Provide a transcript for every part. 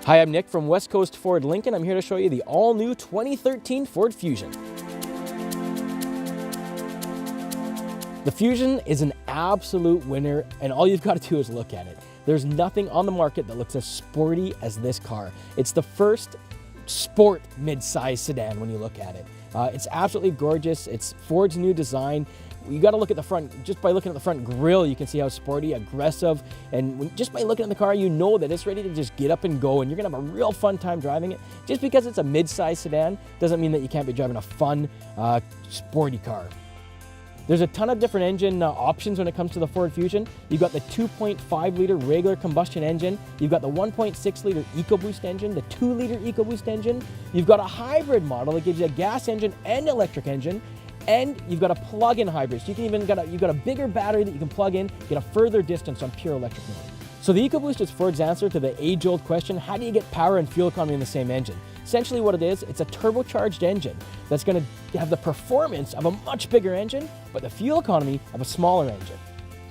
Hi, I'm Nick from West Coast Ford Lincoln. I'm here to show you the all-new 2013 Ford Fusion. The Fusion is an absolute winner, and all you've got to do is look at it. There's nothing on the market that looks as sporty as this car. It's the first sport mid-size sedan when you look at it. It's absolutely gorgeous. It's Ford's new design. You got to look at the front. Just by looking at the front grille, you can see how sporty, aggressive, and just by looking at the car, you know that it's ready to just get up and go, and you're going to have a real fun time driving it. Just because it's a mid-size sedan doesn't mean that you can't be driving a fun, sporty car. There's a ton of different engine options when it comes to the Ford Fusion. You've got the 2.5 liter regular combustion engine. You've got the 1.6 liter EcoBoost engine, the 2 liter EcoBoost engine. You've got a hybrid model that gives you a gas engine and electric engine. And you've got a plug-in hybrid. So you can even you've got a bigger battery that you can plug in, get a further distance on pure electric mode. So the EcoBoost is Ford's answer to the age-old question, how do you get power and fuel economy in the same engine? Essentially what it is, it's a turbocharged engine that's going to have the performance of a much bigger engine, but the fuel economy of a smaller engine.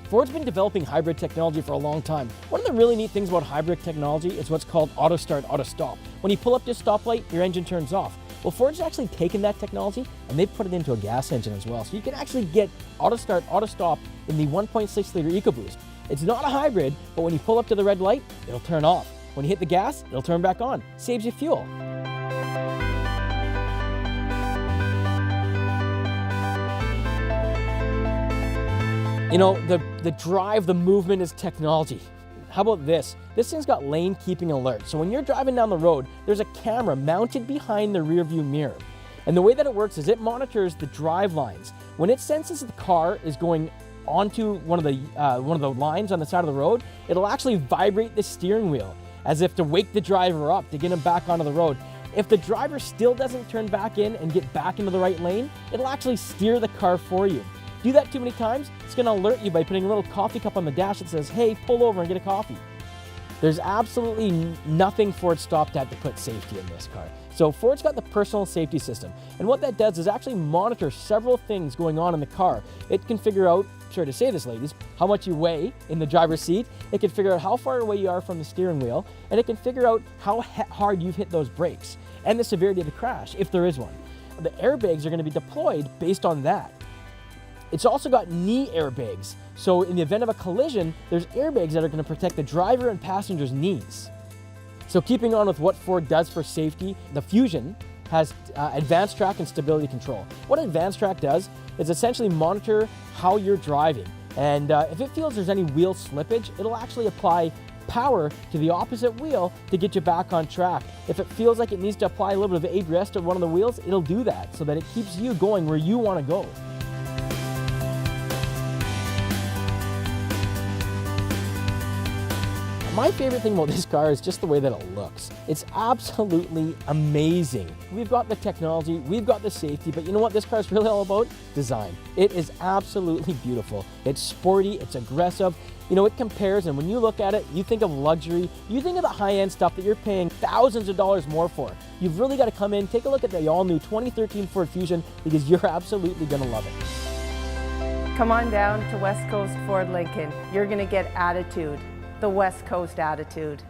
Ford's been developing hybrid technology for a long time. One of the really neat things about hybrid technology is what's called auto start, auto stop. When you pull up this stoplight, your engine turns off. Well, Ford's actually taken that technology and they've put it into a gas engine as well. So you can actually get auto start, auto stop in the 1.6 liter EcoBoost. It's not a hybrid, but when you pull up to the red light, it'll turn off. When you hit the gas, it'll turn back on. Saves you fuel. You know, the drive, the movement is technology. How about this? This thing's got lane keeping alert. So when you're driving down the road, there's a camera mounted behind the rear view mirror. And the way that it works is it monitors the drive lines. When it senses the car is going onto one of the lines on the side of the road, it'll actually vibrate the steering wheel as if to wake the driver up to get him back onto the road. If the driver still doesn't turn back in and get back into the right lane, it'll actually steer the car for you. Do that too many times, it's going to alert you by putting a little coffee cup on the dash that says, hey, pull over and get a coffee. There's absolutely nothing Ford stopped at to put safety in this car. So Ford's got the personal safety system. And what that does is actually monitor several things going on in the car. It can figure out, sorry to say this ladies, how much you weigh in the driver's seat. It can figure out how far away you are from the steering wheel. And it can figure out how hard you've hit those brakes and the severity of the crash, if there is one. The airbags are going to be deployed based on that. It's also got knee airbags. So in the event of a collision, there's airbags that are going to protect the driver and passenger's knees. So keeping on with what Ford does for safety, the Fusion has advanced track and stability control. What advanced track does is essentially monitor how you're driving. And if it feels there's any wheel slippage, it'll actually apply power to the opposite wheel to get you back on track. If it feels like it needs to apply a little bit of aid rest to one of the wheels, it'll do that so that it keeps you going where you want to go. My favorite thing about this car is just the way that it looks. It's absolutely amazing. We've got the technology, we've got the safety, but you know what this car is really all about? Design. It is absolutely beautiful. It's sporty, it's aggressive. You know, it compares, and when you look at it, you think of luxury, you think of the high-end stuff that you're paying thousands of dollars more for. You've really got to come in, take a look at the all-new 2013 Ford Fusion because you're absolutely going to love it. Come on down to West Coast Ford Lincoln. You're going to get attitude. The West Coast attitude.